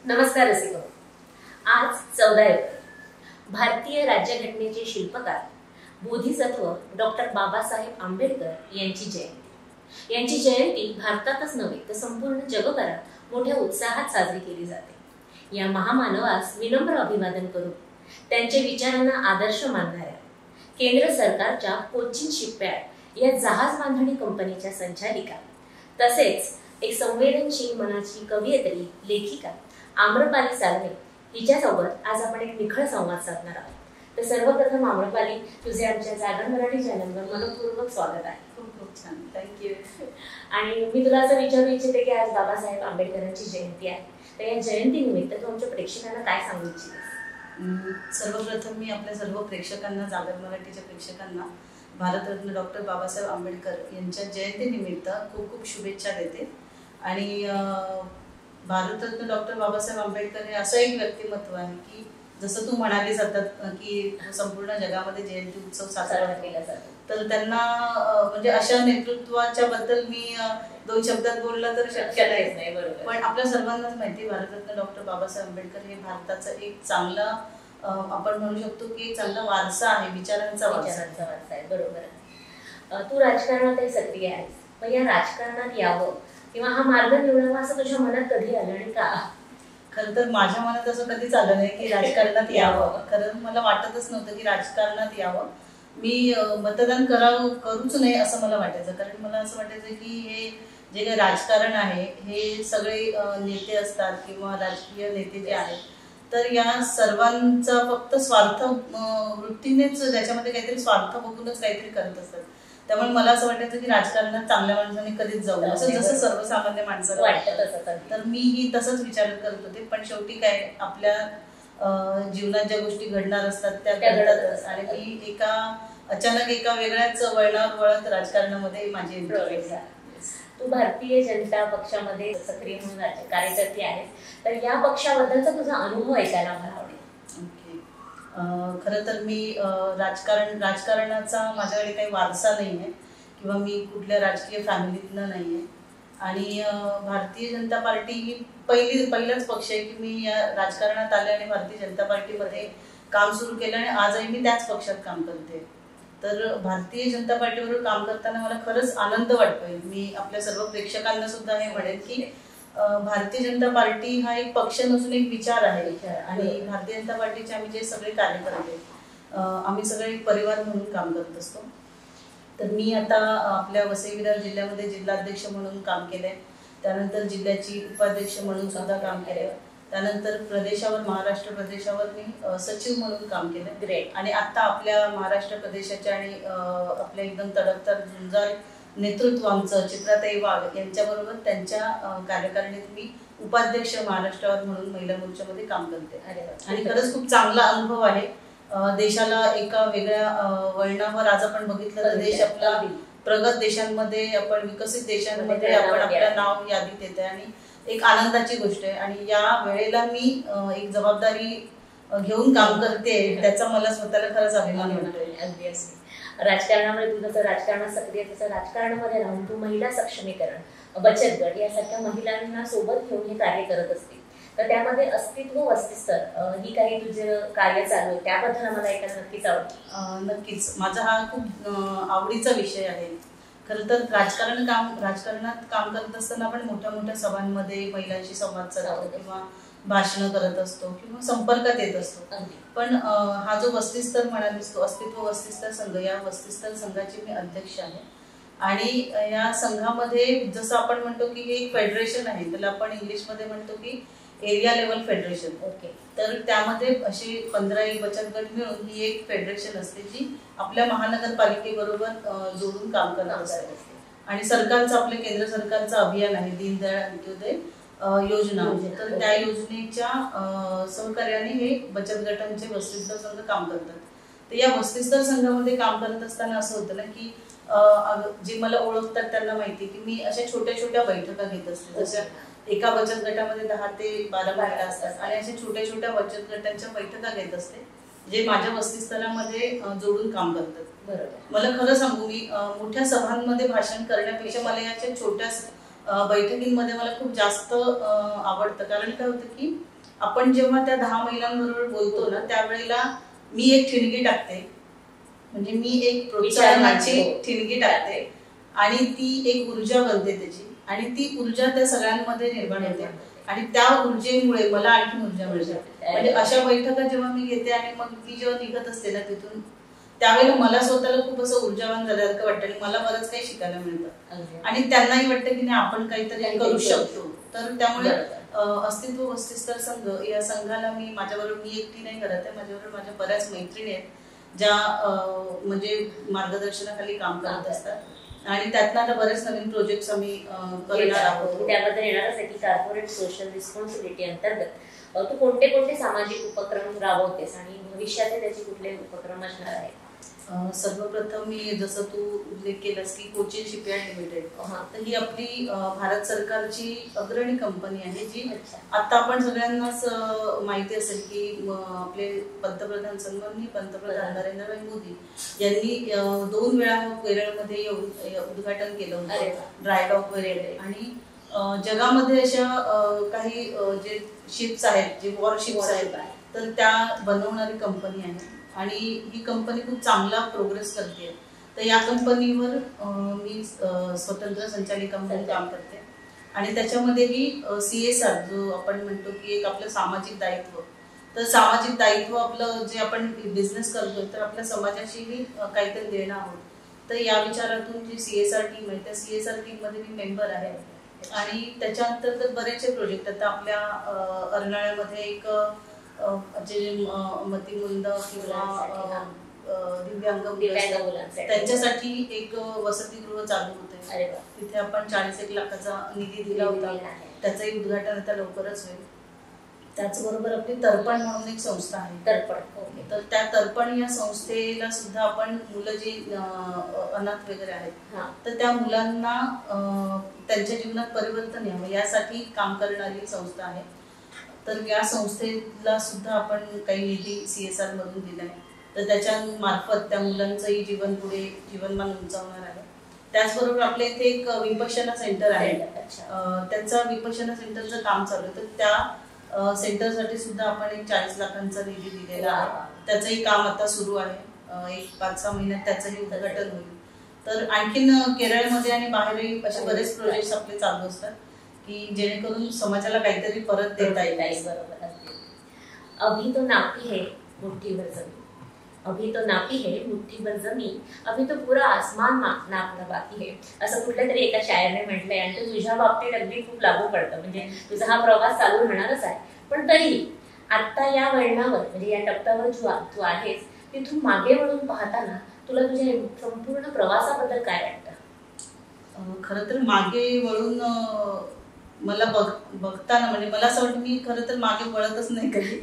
नमस्कार रसिको. आज 14 एप्रिल भारतीय राज्यघटनेचे शिल्पकार बोधिसत्व डॉक्टर बाबासाहेब आंबेडकर यांची जयंती. यांची जयंती भारतातच नव्हे तर संपूर्ण जगभरात मोठ्या उत्साहात साजरी केली जाते. या महामानवास विनम्र अभिवादन करून त्यांचे विचारांना आदर्श मानणाऱ्या केंद्र सरकारच्या कोचीन शिपयार्ड या जहाज बांधणी कंपनीच्या संचालिका तसेच एक संवेदनशील मनाची कवयित्री लेखिका आम्रपाली साळवे हिच्यासोबत आज आपण एक निखळ संवाद साधणार आहोत. तर सर्वप्रथम आम्रपाली, तुझे आमच्या जागर मराठी चॅनलवर मनपूर्वक स्वागत आहे. खूप खूप छान, थँक्यू. आणि मी तुला असं विचारू इच्छिते की आज बाबासाहेब आंबेडकरांची जयंती आहे, तर या जयंतीनिमित्त तू आमच्या प्रेक्षकांना काय सांगू इच्छितेस? सर्वप्रथम मी आपल्या सर्व प्रेक्षकांना, जागर मराठीच्या प्रेक्षकांना भारतरत्न डॉक्टर बाबासाहेब आंबेडकर यांच्या जयंतीनिमित्त खूप खूप शुभेच्छा देते. आणि भारतरत्न डॉक्टर बाबासाहेब आंबेडकर हे असं एक व्यक्तिमत्व आहे की जसं तू म्हणाली जातात की संपूर्ण जगामध्ये जयंती उत्सव साजरा केला जातो, तर त्यांना म्हणजे अशा नेतृत्वाच्या बद्दल मी दोन शब्दात बोललं तर शक्य नाही. बरोबर. पण पण आपल्या सर्वांनाच माहिती भारतरत्न डॉक्टर बाबासाहेब आंबेडकर हे भारताचं एक चांगला आपण म्हणू शकतो की चांगला वारसा आहे, विचारांचा वारसा आहे. बरोबर. तू राजकारणातही सक्रिय आहेस, पण या राजकारणात यावं किंवा हा मार्ग निवडावा असं तुझ्या मनात कधी आलं आणि का? खरं तर माझ्या मनात असं कधीच आलं नाही की राजकारणात यावं. खरं मला वाटतच नव्हतं की राजकारणात यावं. मी मतदान करूच नये असं मला वाटायचं, कारण मला असं वाटायचं की हे जे काही राजकारण आहे हे सगळे नेते असतात किंवा राजकीय नेते जे आहेत, तर या सर्वांचा फक्त स्वार्थ वृत्तीनेच त्याच्यामध्ये काहीतरी स्वार्थ बघूनच काहीतरी करत असतात. त्यामुळे मला असं वाटायचं की राजकारणात चांगल्या माणसाने कधीच जाऊ नये, असं जसं सर्वसामान्य माणसाला वाटतं. तर मीही तसंच विचार करत होते. पण शेवटी काय, आपल्या जीवनात ज्या गोष्टी घडणार असतात त्या घडतातच. आणि मी अचानक एका वेगळ्याच वळणावर वळत राजकारणामध्ये माझी एंट्री झाली. तू भारतीय जनता पक्षामध्ये सक्रिय म्हणून कार्यकर्ती आहेस, तर या पक्षाबद्दलचा तुझा अनुभव ऐकायला मला आवडेल. खरं तर मी राजकारणाचा माझ्याकडे काही वारसा नाही आहे किंवा मी कुठल्या राजकीय फॅमिलीतनं नाही आहे. आणि भारतीय जनता पार्टी ही पहिलाच पक्ष आहे की मी या राजकारणात आले आणि भारतीय जनता पार्टीमध्ये काम सुरू केलं आणि आजही मी त्याच पक्षात काम करते. तर भारतीय जनता पार्टीबरोबर काम करताना मला खरंच आनंद वाटतोय. मी आपल्या सर्व प्रेक्षकांना सुद्धा हे म्हणेन की भारतीय जनता पार्टी हा एक पक्ष नसून एक विचार आहे. आणि भारतीय जनता पार्टीचे आम्ही जे सगळे कार्यकर्ते आम्ही सगळे एक परिवार म्हणून काम करत असतो. तर मी आता आपल्या वसई विरार जिल्ह्यामध्ये जिल्हाध्यक्ष म्हणून काम केलंय, त्यानंतर जिल्ह्याची उपाध्यक्ष म्हणून सुद्धा काम केलंय, त्यानंतर प्रदेशावर, महाराष्ट्र प्रदेशावर मी सचिव म्हणून काम केलंय. ग्रेट. आणि आता आपल्या महाराष्ट्र प्रदेशाच्या आणि आपल्या एकदम तडकदार झुंजार नेतृत्व आमचं चित्राताई वाघ यांच्याबरोबर त्यांच्या कार्यकारिणीत मी उपाध्यक्ष महाराष्ट्रावर म्हणून महिला मोर्चामध्ये काम करते. आणि खरंच खूप चांगला अनुभव आहे. देशाला एका वेगळ्या वळणावर आज आपण बघितलं तर देश आपला प्रगत देशांमध्ये, आपण विकसित देशांमध्ये आपण आपल्या नाव यादीत येते आणि एक आनंदाची गोष्ट आहे. आणि या वेळेला मी एक जबाबदारी घेऊन काम करते, त्याचा मला स्वतःला खरंच अभिमान वाटतोय. राजकारणामध्ये तू जसं राजकारणात सक्रिय, तसं राजकारणामध्ये राहून तू महिला सक्षमीकरण, बचत गट यासारख्या महिलांना सोबत घेऊन हे कार्य करत असते. तर त्यामध्ये अस्तित्व वस्तीस्तर ही काही तुझं कार्य चालू आहे, त्याबद्दल आम्हाला ऐकायला नक्कीच आवडेल. नक्कीच, माझा हा खूप आवडीचा विषय आहे. खरं तर राजकारणात काम करत असताना आपण मोठ्या मोठ्या सभांमध्ये महिलांशी संवाद साधतो किंवा भाषण करत असतो किंवा संपर्कात येत असतो. पण हा जो वस्तीस्तर म्हणालीस तो अस्तित्व वस्तीस्तर संघ, या वस्तीस्तर संघाची मी अध्यक्ष आहे. आणि या संघामध्ये जसं आपण म्हणतो की हे एक फेडरेशन आहे, त्याला आपण इंग्लिशमध्ये म्हणतो की एरिया लेवल फेडरेशन. ओके. तर त्यामध्ये असे 15 बचत गट मिळून ही एक फेडरेशन असते जी आपल्या महानगरपालिकेबरोबर जोडून काम करत असते. आणि सरकारचं, आपल्या केंद्र सरकारचं अभियान आहे दीनदयाळ अंत्योदय योजना. तर त्या योजनेच्या सहकार्याने हे बचत गटांचे वस्तीस्तर संघ काम करतात. तर या वस्तीस्तर संघामध्ये काम करत असताना असं होतं ना की जे मला ओळखतात त्यांना माहिती की मी अशा छोट्या छोट्या बैठका घेत असते. जशा एका बचत गटामध्ये 10 ते 12 महिला असतात आणि अशा छोट्या छोट्या बचत गटांच्या बैठका घेत असते जे माझ्या वस्तीस्थळामध्ये जोडून काम करतात. बरोबर. मला खरं सांगू, मी मोठ्या सभांमध्ये भाषण करण्यापेक्षा मला याच्या छोट्या बैठकींमध्ये मला खूप जास्त आवडतं. कारण काय होतं की आपण जेव्हा त्या 10 महिलांबरोबर बोलतो ना त्यावेळेला मी एक ठिणगी टाकते, म्हणजे मी एक प्रोत्साहनाची ठिणगी टाकते आणि ती एक ऊर्जा बनते त्याची, आणि ती ऊर्जा त्या सगळ्यांमध्ये निर्माण होते आणि त्या ऊर्जेमुळे मला आणखी ऊर्जा मिळते. म्हणजे अशा बैठका जेव्हा मी घेते आणि मग मी जेव्हा निघत असते ना तिथून, त्यावेळेला मला स्वतःला खूप असं ऊर्जावान झाल्यासारखं वाटतं आणि मला बरंच काही शिकायला मिळतं आणि त्यांनाही वाटतं की नाही आपण काहीतरी करू शकतो. तर त्यामुळे अस्तित्व वस्तीस्तर संघ या संघाला माझ्याबरोबर मी एकटी नाही करत आहे, माझ्याबरोबर माझ्या बऱ्याच मैत्रिणी आहेत ज्या म्हणजे मार्गदर्शनाखाली काम करत असतात आणि त्यातनं आता बरेच नवीन प्रोजेक्ट्स आम्ही करणार आहोत. त्याबद्दल येणारच आहे की कॉर्पोरेट सोशल रिस्पॉन्सिबिलिटी अंतर्गत तू कोणते कोणते सामाजिक उपक्रम राबवतेस आणि भविष्यात त्याचे कुठले उपक्रम असणार आहेत? सर्वप्रथम मी जसं तू उल्लेख केलास की कोचिन शिपयार्ड लिमिटेड, तर ही आपली भारत सरकारची अग्रणी कंपनी आहे जी आता आपण सगळ्यांनाच माहिती असेल की आपले पंतप्रधान सन्माननीय पंतप्रधान नरेंद्रभाई मोदी यांनी 2 वेळा केरळमध्ये येऊन उद्घाटन केलं होतं ड्रायडॉक वगैरे. आणि जगामध्ये अशा काही जे शिप्स आहेत, जे वॉर शिप्स आहेत, तर त्या बनवणारी कंपनी आहे आणि ही कंपनी खूप चांगला प्रोग्रेस करते. तर या कंपनीवर मी स्वतंत्र संचालिका म्हणून काम करते आणि त्याच्यामध्येही CSR जो आपण म्हणतो की एक आपलं सामाजिक दायित्व, तर सामाजिक दायित्व आपलं जे आपण बिझनेस करतोय तर आपल्या समाजाशीही काहीतरी देणं आहोत. तर या विचारातून जी CSR टीम आहे त्या CSR टीम मध्ये मी मेंबर आहे आणि त्याच्या अंतर्गत बरेचसे प्रोजेक्ट आता आपल्या अर्नाळ्यामध्ये एक जे मतिमंद किंवा दिव्यांग त्यांच्यासाठी एक वसतिगृह चालू होते. तिथे आपण 40-1 लाखाचा निधी दिला होता, त्याचंही उद्घाटन आता लवकरच होईल. त्याचबरोबर आपली तर्पण म्हणून एक संस्था आहे, तर्पण. तर त्या तर्पण या संस्थेला सुद्धा आपण मुलं जी अनाथ वगैरे आहेत तर त्या मुलांना त्यांच्या जीवनात परिवर्तन यावं यासाठी काम करणारी संस्था आहे. तर या संस्थेला सुद्धा आपण काही निधी CSR मधून दिलाय, तर त्याच्या मार्फत त्या मुलांचंही जीवन पुढे जीवनमान उंचावणार आहे. त्याचबरोबर आपल्या इथे एक विपश्यना सेंटर आहे, त्याचं विपश्यना सेंटरचं काम चालू आहे. तर त्या सेंटरसाठी सुद्धा आपण एक 40 लाखांचा निधी दिलेला आहे. त्याचंही काम आता सुरू आहे, एक 5-6 महिन्यात त्याचंही उद्घाटन होईल. तर आणखीन केरळमध्ये आणि बाहेरही असे बरेच प्रोजेक्ट आपले चालू असतात की जेणेकरून समाजाला काहीतरी परत देता येईल. बरोबर. अभी तो नापी है मुट्ठीभर जमीन, अभी तो नापी है मुट्ठीभर जमीन, अभी तो पूरा आसमान नापणं बाकी है, असं कुठल्या तरी एका शायरने म्हटलंय आणि ते तुझ्या बाबतीत अगदी खूप लागू पडतं. म्हणजे तुझा हा प्रवास चालू राहणारच आहे, पण तरीही आता या वळणावर म्हणजे या टप्प्यावर तू आहेस तिथून मागे वळून पाहताना तुला तुझ्या संपूर्ण प्रवासाबद्दल काय वाटतं? खरं तर मागे वळून मला बघताना म्हणजे मला असं वाटतं मी खरं तर मागे वळतच नाही कधी.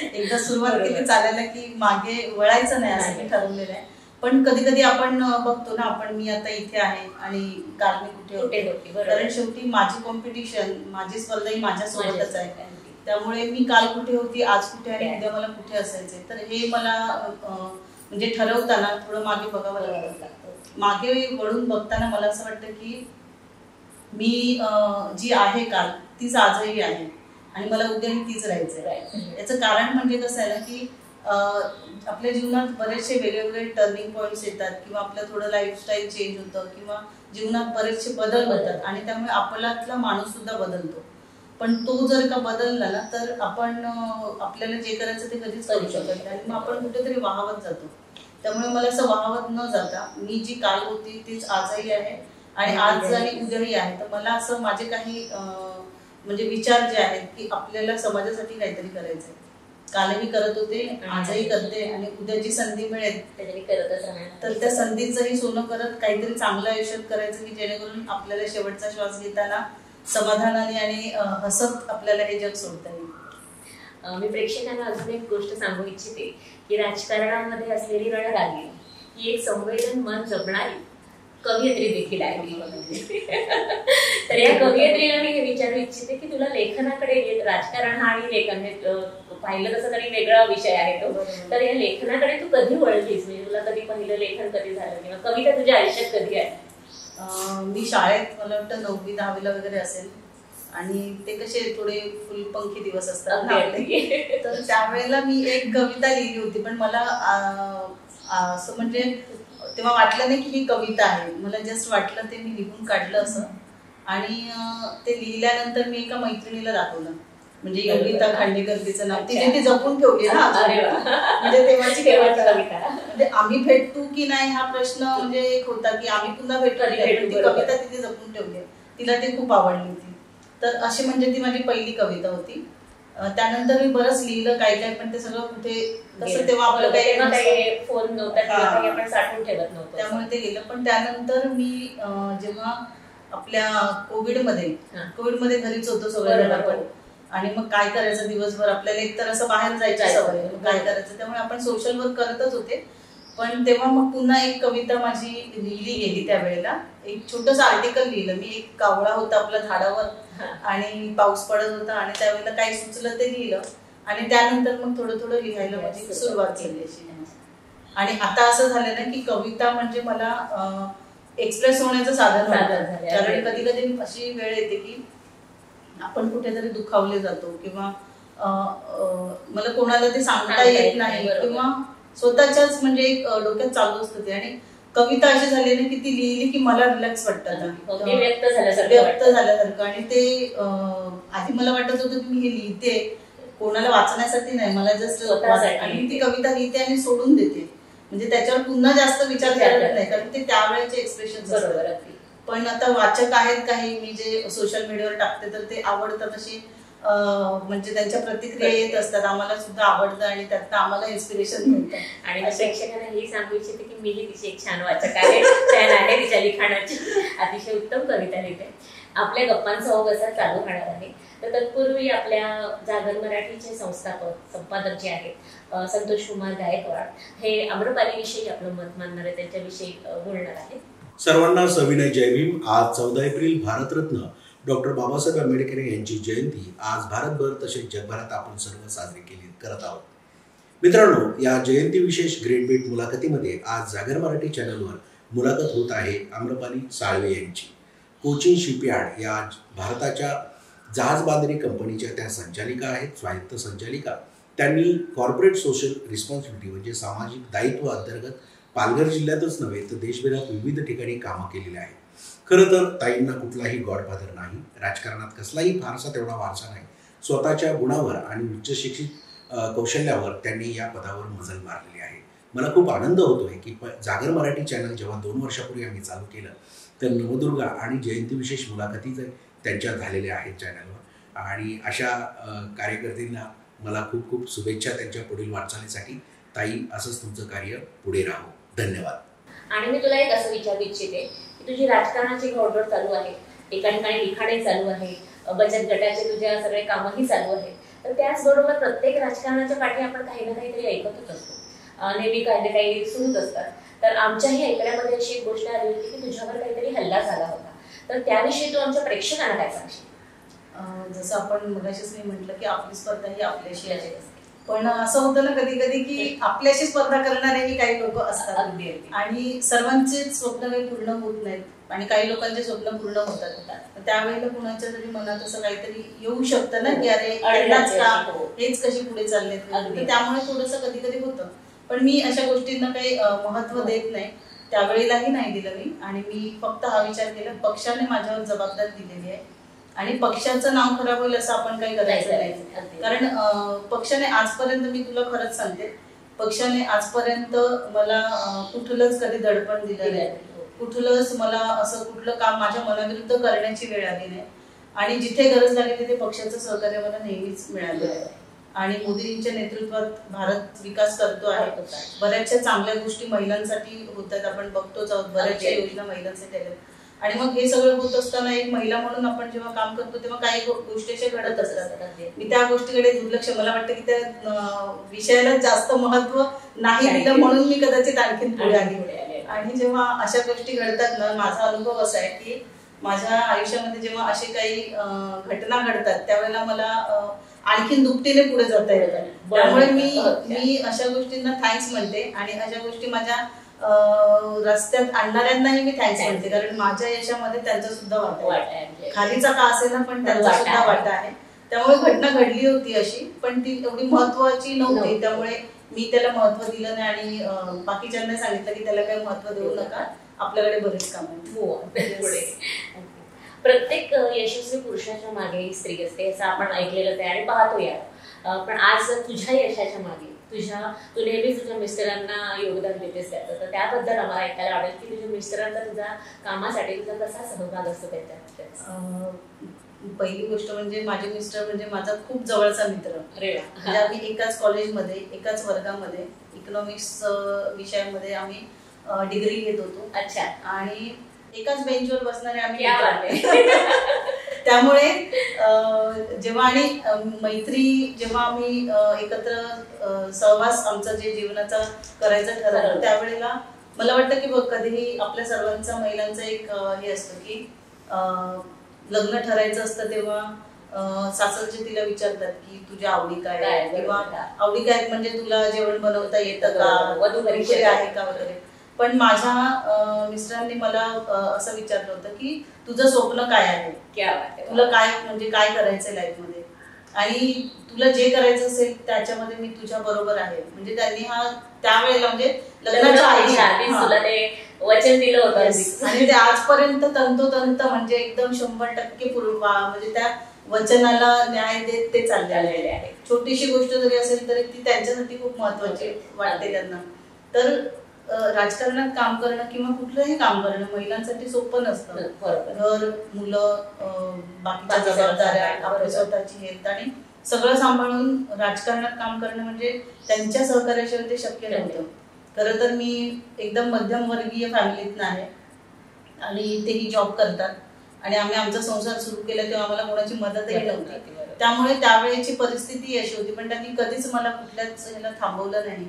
एकदा सुरुवात केली चालायला की मागे वळायचं नाही असं मी ठरवलेलं आहे. पण कधी कधी आपण बघतो ना, आपण मी आता इथे आहे आणि काल मी कुठे होते, कारण शेवटी माझी कॉम्पिटिशन, माझी स्पर्धा ही माझ्यासोबतच आहे. त्यामुळे मी काल कुठे होती, आज कुठे आहे, उद्या मला कुठे असायचंय, तर हे मला म्हणजे ठरवताना थोडं मागे बघावं लागतं. मागे वळून बघताना मला असं वाटतं की मी जी आहे काल तीच आजही आहे आणि मला उद्याही तीच राहायचंय. याचं कारण म्हणजे कसं आहे ना की आपल्या जीवनात बरेचसे वेगवेगळे टर्निंग पॉइंट्स येतात किंवा आपलं थोडं लाईफस्टाईल चेंज होतं किंवा जीवनात बरेचसे बदल होतात आणि त्यामुळे आपल्यातला माणूस सुद्धा बदलतो. पण तो जर का बदलला ना तर आपण आपल्याला जे करायचं ते कधीच करू शकत नाही आणि मग आपण कुठेतरी वाहवत जातो. त्यामुळे मला असं वाहवत न जाता मी जी काल होती तीच आजही आहे आणि आज आणि उद्याही आहे. तर मला असं माझे काही म्हणजे विचार जे आहेत की आपल्याला समाजासाठी काहीतरी करायचंय. कालही करत होते, आजही करते आणि उद्या जी संधी मिळेल करतच राहणार. तर त्या संधीचंही सोनं करत काहीतरी चांगलं आयुष्यात करायचं की जेणेकरून आपल्याला शेवटचा श्वास घेताना समाधानाने आणि हसत आपल्याला हे जग सोडता येईल. मी प्रेक्षकांना अजून एक गोष्ट सांगू इच्छिते की राजकारणामध्ये असलेली रणरागिणी ही एक संवेदन मन जपणारी कवयित्री देखील आहे. तर या कवयित्रीला मी हे विचारू इच्छिते की तुला लेखनाकडे, राजकारण हा आणि लेखन पाहिलं तसं तरी वेगळा विषय आहे तो, तर या लेखनाकडे तू कधी वळलीस? म्हणजे तुला कधी पहिलं लेखन कधी झालं किंवा कविता तुझ्या आयुष्यात कधी आहे? मी शाळेत मला वाटतं 9वी 10वीला वगैरे असेल आणि ते कसे थोडे फुलपंखी दिवस असतात ना आपले, तर त्यावेळेला मी एक कविता लिहिली होती. पण मला असं म्हणजे तेव्हा वाटलं नाही की ही कविता आहे, मला जस्ट वाटलं ते मी लिहून काढलं असं. आणि ते लिहिल्यानंतर मी एका मैत्रिणीला दाखवलं, म्हणजे योगिता खांडेकर तिचं नाव, तिने ती जपून ठेवली ना. म्हणजे तेव्हाची कविता. म्हणजे आम्ही भेटतो की नाही हा प्रश्न म्हणजे एक होता की आम्ही पुन्हा भेटतो, ती कविता तिने जपून ठेवली, तिला ती खूप आवडली होती. तर अशी म्हणजे ती माझी पहिली कविता होती. त्यानंतर मी बरंच लिहिलं काय काय, पण ते सगळं कुठे कसं तेव्हा आपलं काही फोन नव्हता, आपण साठवून ठेवत नव्हतं, त्यामुळे ते गेलं. पण त्यानंतर मी जेव्हा आपल्या कोविडमध्ये घरीच होतो सगळ्यांना आपण, आणि मग काय करायचं दिवसभर, आपल्याला एकतर असं बाहेर जायची सवय, काय करायचं, त्यामुळे आपण सोशल वर्क करतच होते. पण तेव्हा मग पुन्हा एक कविता माझी लिहिली गेली. त्यावेळेला एक छोटंसं आर्टिकल लिहिलं मी. एक कावळा होता आपल्या झाडावर आणि पाऊस पडत होता, आणि त्यावेळेला काय सुचलं ते लिहिलं, आणि त्यानंतर मग थोडं थोडं लिहायला माझी सुरुवात झाली अशी. आणि आता असं झालं ना की कविता म्हणजे मला एक्सप्रेस होण्याचं साधन होतं. कारण कधी कधी अशी वेळ येते की आपण कुठेतरी दुखावले जातो, किंवा मला कोणाला ते सांगता येत नाही, किंवा स्वतःच्याच म्हणजे एक डोक्यात चालू असतं ते. आणि कविता अशी झाली ना की ती लिहिली की मला रिलॅक्स वाटतं, व्यक्त झाल्यासारखं. आणि ते आधी मला वाटत होतं की मी हे लिहिते कोणाला वाचण्यासाठी नाही, मला जस्ट, आणि ती कविता लिहिते आणि सोडून देते, म्हणजे त्याच्यावर पुन्हा जास्त विचार करत नाही, कारण ते त्यावेळेचे एक्सप्रेशन असतात. पण आता वाचक आहेत काही मी जे सोशल मीडियावर टाकते, तर ते आवडतात अशी, म्हणजे त्यांच्या प्रतिक्रिया येत असतात, आम्हाला सुद्धा आवडतं आणि त्यात आम्हाला इन्स्पिरेशन मिळतं. आणि प्रेक्षकांना हे सांगू इच्छिते की मीही तिची एक छान वाचक आहे, फॅन आहे तिच्या लिखाणाची, अतिशय उत्तम कविता लिहिते. आपल्या गप्पांचा ओघ असा चालू राहणार आहे. तर तत्पूर्वी आपल्या जागर मराठीचे संपादक जे आहेत संतोष कुमार गायकवाड, हे आम्रपालीविषयी आपलं मत मांडणार आहे, त्यांच्याविषयी बोलणार आहेत. सर्वांना सविनय जय भीम. आज 14 एप्रिल भारतरत्न डॉक्टर बाबासाहेब आंबेडकर यांची जयंती आज भारतभर तसेच जगभरात आपण सर्व साजरी करत आहोत. मित्रांनो, या जयंती विशेष ग्रेट बीट मुलाखतीमध्ये आज जागर मराठी चॅनलवर मुलाखत होत आहे आम्रपाली साळवे यांची. कोचिन शिपयार्ड या भारताच्या जहाजबांधणी कंपनीच्या त्या संचालिका आहेत, स्वायत्त संचालिका. त्यांनी कॉर्पोरेट सोशल रिस्पॉन्सिबिलिटी म्हणजे सामाजिक दायित्व अंतर्गत पालघर जिल्ह्यातच नव्हे तर देशभरात विविध ठिकाणी कामं केलेली आहेत. खरं तर ताईंना कुठलाही गॉडफादर नाही, राजकारणात कसलाही फारसा तेवढा वारसा नाही. स्वतःच्या गुणावर आणि उच्च शिक्षित कौशल्यावर त्यांनी या पदावर मजल मारलेली आहे. मला खूप आनंद होतोय की जागर मराठी चॅनल जेव्हा 2 वर्षापूर्वी आम्ही चालू केलं, तर नवदुर्गा आणि जयंती विशेष मुलाखती त्यांच्या झालेल्या आहेत चॅनलवर. आणि अशा कार्यकर्त्यांना मला खूप खूप शुभेच्छा त्यांच्या पुढील वाटचालीसाठी. ताई, असंच तुमचं कार्य पुढे राहो. धन्यवाद. आणि मी तुला एक असं विचारू इच्छिते की तुझी राजकारणाची घोडदौड चालू आहे, एका ठिकाणी लिखाणही चालू आहे, बचत गटाचे तुझ्या सगळे कामही चालू आहेत, तर त्याचबरोबर प्रत्येक राजकारणाच्या पाठी आपण काही ना काहीतरी ऐकतच असतो, नेहमी काही ना काही सुरूच असतात. तर आमच्याही ऐकण्यामध्ये अशी एक गोष्ट आली होती की तुझ्यावर काहीतरी हल्ला झाला होता, तर त्याविषयी तू आमच्या प्रेक्षकांना काय सांगशील? जसं आपण मगाशीच मी म्हटलं की आपली स्पर्धा ही आपल्याशी आहे, पण असं होतं ना कधी कधी की आपल्याशी स्पर्धा करणारेही काही लोक असतात, आणि सर्वांचे स्वप्न काही पूर्ण होत नाहीत, आणि काही लोकांचे स्वप्न पूर्ण होतात. त्यावेळेला कुणाच्या तरी मनात असं काहीतरी येऊ शकतं ना की अरे हेच कशी पुढे चालले, त्यामुळे थोडंसं कधी कधी होतं. पण मी अशा गोष्टींना काही महत्व देत नाही, त्यावेळेलाही नाही दिलं मी. आणि मी फक्त हा विचार केला, पक्षाने माझ्यावर जबाबदारी दिलेली आहे आणि पक्षाचं नाव खराब होईल असं आपण काही करायचं नाही. कारण पक्षाने आजपर्यंत, मी तुला खरंच सांगते, पक्षाने आजपर्यंत मला कुठलंच कधी दडपण दिलं नाही, कुठलंच मला असं कुठलं काम माझ्या मनाविरुद्ध करण्याची वेळ आली नाही. आणि जिथे गरज लागली तिथे पक्षाचं सहकार्य मला नेहमीच मिळालं आहे. आणि मोदींच्या नेतृत्वात भारत विकास करतो आहे, बऱ्याचशा चांगल्या गोष्टी महिलांसाठी होतात, आपण बघतोच आहोत, बऱ्याचशा योजना महिलांसाठी आल्या. आणि मग हे सगळं होत असताना एक महिला म्हणून आपण जेव्हा काम करतो तेव्हा काही गोष्टी अशा घडत असतात. मी त्या गोष्टीकडे दुर्लक्ष, मला वाटतं की त्या विषयाला जास्त महत्व नाही दिलं म्हणून मी कदाचित आणखीन पुढे आली. आणि जेव्हा अशा गोष्टी घडतात ना, माझा अनुभव असा आहे की माझ्या आयुष्यामध्ये जेव्हा असे काही घटना घडतात त्यावेळेला मला आणखीन दुपटीने पुढे जाता येतं. त्यामुळे मी अशा गोष्टींना थँक्स म्हणते, आणि अशा गोष्टी माझ्या रस्त्यात आणणाऱ्यांनाही मी थँक्स म्हणते, कारण माझ्या यशामध्ये त्यांचा सुद्धा वाटा आहे. खालीचा का असेना पण त्यांचा सुद्धा वाटा आहे. त्यामुळे घटना घडली होती अशी, पण ती एवढी महत्वाची नव्हती, त्यामुळे मी त्याला महत्व दिलं नाही आणि बाकीच्यांना सांगितलं की त्याला काही महत्व देऊ नका, आपल्याकडे बरेच काम आहे. प्रत्येक यशस्वी पुरुषाच्या मागे स्त्री असते असं आपण ऐकलेलं आहे आणि पाहतो या. पण आज तुझ्या यशाच्या मागे तू नेहमीच तुझ्या मिस्टरांना योगदान देतेस त्याचं, तर त्याबद्दल आम्हाला ऐकायला आवडेल की तुझ्या मिस्टरांचा तुझ्या कामासाठी तुझा कसा सहभाग असतो त्यांच्या. पहिली गोष्ट म्हणजे माझे मिस्टर म्हणजे माझा खूप जवळचा मित्र. म्हणजे आम्ही एकाच कॉलेजमध्ये एकाच वर्गामध्ये इकॉनॉमिक्स विषयामध्ये आम्ही डिग्री घेत होतो. अच्छा. आणि एकाच बेंचवर बसणारे आम्ही. त्यामुळे जेव्हा आणि मैत्री जेव्हा आम्ही एकत्र सहवास आमचा जे जीवनाचा करायचं ठरवलं त्यावेळेला मला वाटतं की बघ कधीही आपल्या सर्वांचा महिलांचा एक हे असतं की लग्न ठरायचं असतं तेव्हा सासरचे तिला विचारतात की तुझ्या आवडी काय आहे किंवा आवडी काय म्हणजे तुला जेवण बनवता येतं का, वधू परीक्षा आहे का वगैरे. पण माझ्या मिस्टरांनी मला असं विचारलं होतं की तुझं स्वप्न काय आहे, तुला काय म्हणजे काय करायचंय लाईफ मध्ये आणि तुला जे करायचं असेल त्याच्यामध्ये मी तुझ्या बरोबर आहे. म्हणजे त्यांनी हा त्यावेळेला म्हणजे लग्नाच्या आधी वचन दिलं होतं आणि ते आजपर्यंत तंतोतंत म्हणजे एकदम 100% म्हणजे त्या वचनाला न्याय देत ते चाललेले आहे. छोटीशी गोष्ट जरी असेल तरी ती त्यांच्यासाठी खूप महत्वाची वाटते त्यांना. तर राजकारणात काम करणं किंवा कुठलंही काम करणं महिलांसाठी सोपं नसतं. घर, मुलं, बाकीच्या जबाबदाऱ्या, आपल्या स्वतःची हेल्थ आणि सगळं सांभाळून राजकारणात काम करणं म्हणजे त्यांच्या सहकार्याशिवाय ते शक्य नव्हतं. खरं तर मी एकदम मध्यमवर्गीय फॅमिलीतनं आहे आणि तेही जॉब करतात आणि आम्ही आमचा संसार सुरू केला तेव्हा आम्हाला कोणाची मदतही नव्हती. त्यामुळे त्यावेळेची परिस्थिती अशी होती, पण त्यांनी कधीच मला कुठल्याच ह्याला थांबवलं नाही.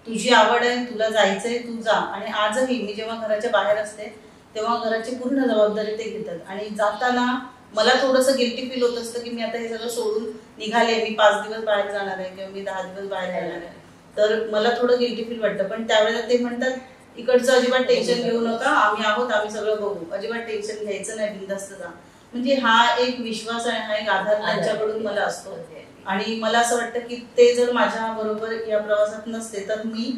तुझी आवड आहे, तुला जायचंय, तू जा. आणि आजही मी जेव्हा घराच्या बाहेर असते तेव्हा घराची पूर्ण जबाबदारी ते घेतात आणि जाताना मला थोडंसं गिल्टी फील होत असतं की मी आता हे सगळं सोडून निघाले, मी 5 दिवस बाहेर जाणार आहे किंवा मी 10 दिवस बाहेर जाणार आहे, तर मला थोडं गिल्टी फील वाटतं. पण त्यावेळेला ते म्हणतात इकडचं अजिबात टेन्शन घेऊ नका, आम्ही आहोत, आम्ही सगळं बघू, अजिबात टेन्शन घ्यायचं नाही, बिनधास्त जा. म्हणजे हा एक विश्वास आणि हा एक आधार त्यांच्याकडून मला असतो. आणि मला असं वाटतं की ते जर माझ्या बरोबर या प्रवासात नसते तर मी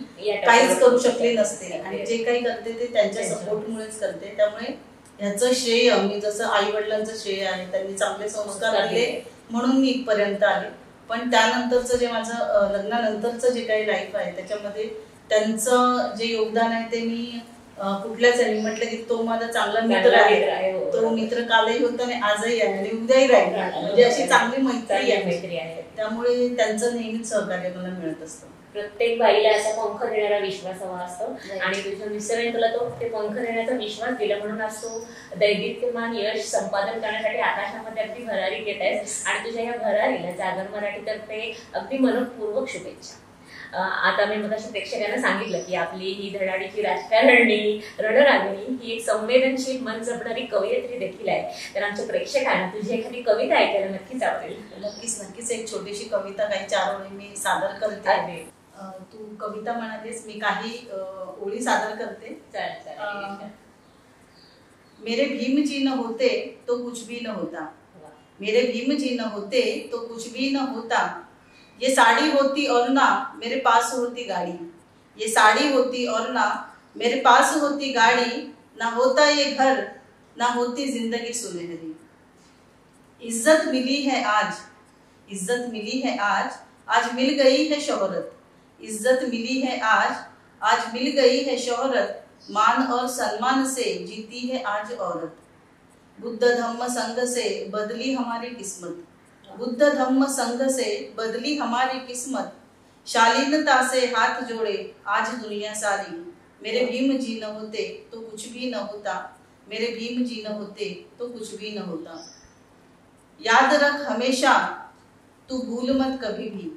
काहीच करू शकले नसते. आणि जे काही करते ते त्यांच्या सपोर्टमुळेच करते. त्यामुळे ह्याचं श्रेय मी जसं आई वडिलांचं श्रेय आहे, त्यांनी चांगले संस्कार दिले म्हणून मी इथपर्यंत आले. पण त्यानंतरचं जे माझं लग्नानंतरचं जे काही लाईफ आहे त्याच्यामध्ये त्यांचं जे योगदान आहे ते मी कुठल्याच आहे. म्हटलं की तो माझा चांगला मित्र आहे, तो मित्र कालही होता आणि आजही आहे आणि उद्याही राहील. म्हणजे अशी चांगली मैत्री आहे. त्यामुळे त्यांचं नेहमीच सहकार्य मला मिळत असतं. प्रत्येक बाईला असा पंख देणारा विश्वास हवा असतो आणि तुझ्या मिस्टरांनी तुला ते पंख देण्याचा विश्वास दिला म्हणून असतो दैदिप्यमान यश संपादन करण्यासाठी आकाशामध्ये अगदी भरारी घेत आहेस आणि तुझ्या या भरारीला जागर मराठीतर्फे अगदी मनपूर्वक शुभेच्छा. आता मी मगाशी प्रेक्षकांना सांगितलं की आपली ही धडाडीची राजकारणी रणरागिणी ही एक संवेदनशील मन जपणारी कवयित्री देखील आहे. तर आमच्या प्रेक्षकांना तुझी एखादी कविता ऐकायला नक्कीच आवडेल. नक्कीच एक छोटीशी कविता काही 4 ओळी मी सादर करते. तू कविता म्हणालीस, मी काही ओळी सादर करते. मेरे भीम जी न होते तो कुछ भी न होता, मेरे भीम जी न होते तो कुछ भी न होता. ये साड़ी होती और ना मेरे पास होती गाड़ी, ये साड़ी होती और ना मेरे पास होती गाड़ी, ना होता ये घर ना होती जिंदगी सुनहरी. इज्जत मिली है आज, इज्जत मिली है आज, आज मिल गई है शोहरत. इज्जत मिली है आज, आज मिल गई है शोहरत. मान और सम्मान से जीती है आज औरत. बुद्ध धम्म संग से बदली हमारी किस्मत, बुद्ध धम्म संग से बदली हमारी किस्मत. शालीनता से हाथ जोड़े आज दुनिया सारी. मेरे भीम जी न होते तो कुछ भी न होता, मेरे भीम जी न होते तो कुछ भी न होता. याद रख हमेशा तू भूल मत कभी भी,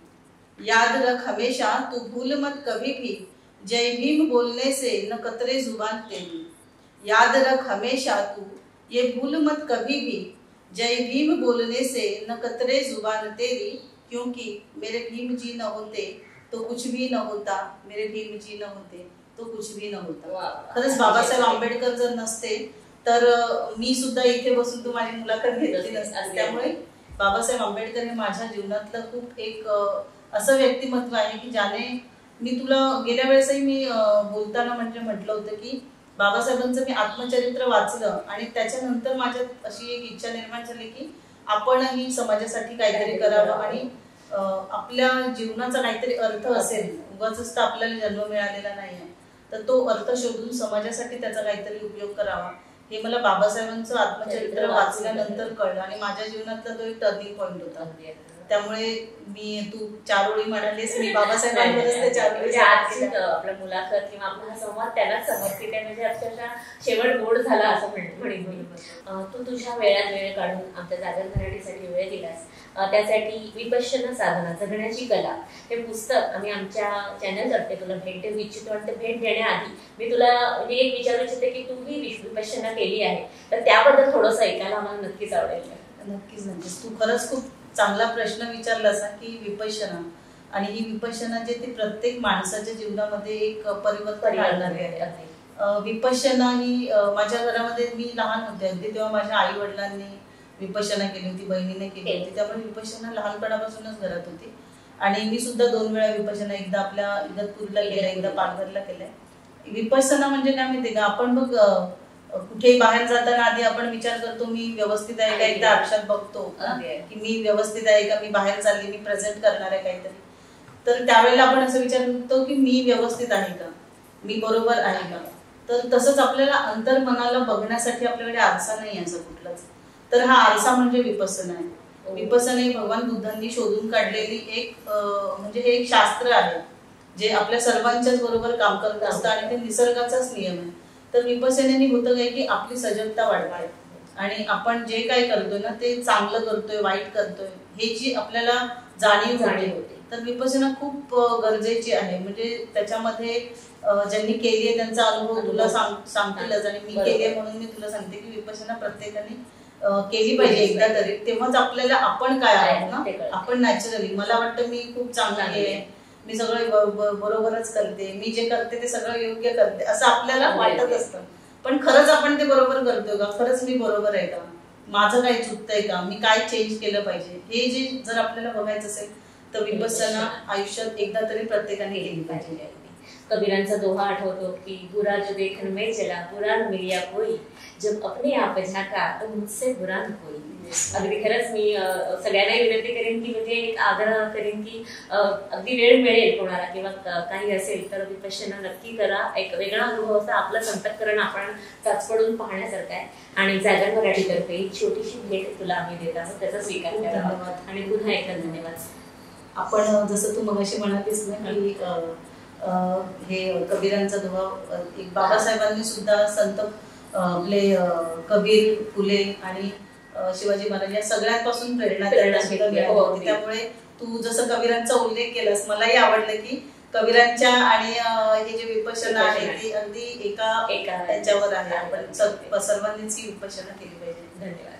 याद रख हमेशा तू भूल मत कभी भी. जय भीम बोलने से न कतरे जुबान तेरी. याद रख हमेशा तू ये भूल मत कभी भी, जय भीम बोलने से न कतरे जुबान तेरी. क्योंकि मेरे भीम जी न होते तो कुछ भी न होता, मेरे भीम जी न होते तो कुछ भी न होता. वा. खरंच बाबासाहेब आंबेडकर जर नसते तर मी सुद्धा इथे बसून तू माझी मुलाखत घेतली नसते. त्यामुळे बाबासाहेब आंबेडकर हे माझ्या जीवनातलं खूप एक असं व्यक्तिमत्व आहे की ज्याने, मी तुला गेल्या वेळेसही मी बोलताना म्हटलं होतं की बाबासाहेबांचं मी आत्मचरित्र वाचलं आणि त्याच्यानंतर माझ्यात अशी एक इच्छा निर्माण झाली की आपणही समाजासाठी काहीतरी करावं आणि आपल्या जीवनाचा काहीतरी अर्थ असेल. उगाच तर आपल्याला जन्म मिळालेला नाहीये, तर तो अर्थ शोधून समाजासाठी त्याचा काहीतरी उपयोग करावा हे मला बाबासाहेबांचं आत्मचरित्र वाचल्यानंतर कळलं आणि माझ्या जीवनातला तो एक टर्निंग पॉइंट होता. त्यामुळे मी, तू 4 ओळी म्हणालीस, मी बाबासाहेबांवरच ते 4 ओळी. आपला मुलाखत किंवा आपला हा संवाद त्यालाच समर्पित आहे, म्हणजे अक्षरशः शेवट गोड झाला असं म्हणेन मी. तू तुझ्या वेळात वेळ काढून आमच्या जागर मराठीसाठी वेळ दिलास, त्यासाठी विपश्यना साधना जगण्याची कला हे पुस्तक आम्ही आमच्या चॅनलतर्फे तुला भेट देऊ इच्छितो. आणि ते भेट देण्याआधी मी तुला एक विचारू इच्छिते की तू ही विपश्यना केली आहे, तर त्याबद्दल थोडंसं ऐकायला आम्हाला नक्कीच आवडेल. नक्कीच. तू खरंच खूप चांगला प्रश्न विचारलास की विपश्यना, आणि ही विपश्यना जे ती प्रत्येक माणसाच्या जीवनामध्ये एक परिवर्तन आणणारी आहे. विपश्यना ही माझ्या घरामध्ये मी लहान होते अगदी तेव्हा माझ्या आई वडिलांनी विपश्यना केली होती, बहिणीने केली होती. त्यामुळे विपश्यना लहानपणापासूनच घरात होती आणि मी सुद्धा 2 वेळा विपश्यना, एकदा आपल्या इगतपुरीला केल्या, एकदा पालघरला केल्या. विपश्यना म्हणजे काय माहितीये का, आपण बघ कुठेही बाहेर जाताना आधी आपण विचार करतो मी व्यवस्थित आहे का, एकदा आरशात बघतो की मी व्यवस्थित आहे का, मी बाहेर चालली, मी प्रेझेंट करणार आहे काहीतरी. तर त्यावेळेला आपण असं विचार करतो की मी व्यवस्थित आहे का, मी बरोबर आहे का. तर तसंच आपल्याला अंतर्मनाला बघण्यासाठी आपल्याकडे आरसा नाही असं कुठलाच. तर हा आरसा म्हणजे विपश्यना आहे. विपश्यना ही भगवान बुद्धांनी शोधून काढलेली एक म्हणजे हे एक शास्त्र आहे जे आपल्या सर्वांच्याच बरोबर काम करत असतं आणि ते निसर्गाचाच नियम आहे. तर विपश्यनेने होतं काय की आपली सजगता वाढते आणि आपण जे काही करतोय ना ते चांगलं करतोय, वाईट करतोय हे जी आपल्याला जाणीव होते. तर विपश्यना खूप गरजेची आहे. म्हणजे त्याच्यामध्ये ज्यांनी केली आहे त्यांचा अनुभव तुला सांगतीलच आणि मी केली आहे म्हणून मी तुला सांगते की विपश्यना प्रत्येकाने केली पाहिजे एकदा तरी. तेव्हाच आपल्याला आपण काय आहोत ना, आपण नॅचरली, मला वाटतं मी खूप चांगली आहे, मी सगळं बरोबरच करते, मी जे करते ते सगळं योग्य करते असं आपल्याला वाटत असतं. पण खरंच आपण ते बरोबर करतोय का, खरंच मी बरोबर आहे का, माझं काही चुकतंय का, मी काय चेंज केलं पाहिजे, हे जे जर आपल्याला बघायचं असेल तर विपश्यना आयुष्यात एकदा तरी प्रत्येकाने केली पाहिजे. कबीरांचा दोहा आठवतो की बुरा जो देखन में चला बुरा न मिलिया कोई, जब अपने आप झाका तो मुझसे बुरा न कोई. अगदी खरंच मी सगळ्यांना विनंती करेन की म्हणजे एक आग्रह करेन की अगदी वेळ मिळेल कोणाला किंवा काही असेल तर विपश्यना नक्की करा. एक वेगळा अनुभव असता, आपलं संतकरण आपण चाचपडून पाहण्यासारखं आहे. आणि जागर मराठीतर्फे एक छोटीशी भेट तुला आम्ही देत आहोत, त्याचा स्वीकार करा आणि पुन्हा एकदा धन्यवाद. आपण जसं तू मगाशी म्हणालीस ना की हे कबीरांचा दोहा, एक बाबासाहेबांनी सुद्धा संत आपले कबीर, फुले आणि शिवाजी महाराज या सगळ्यांपासून प्रेरणा मिळाली होती. त्यामुळे तू जसं कबीरांचा उल्लेख केलास, मलाही आवडलं की कबीरांच्या आणि हे जे विपश्यना आहे ती अगदी एका त्याच्यावर आहे. आपण सर्वांनीच ही विपश्यना केली पाहिजे. धन्यवाद.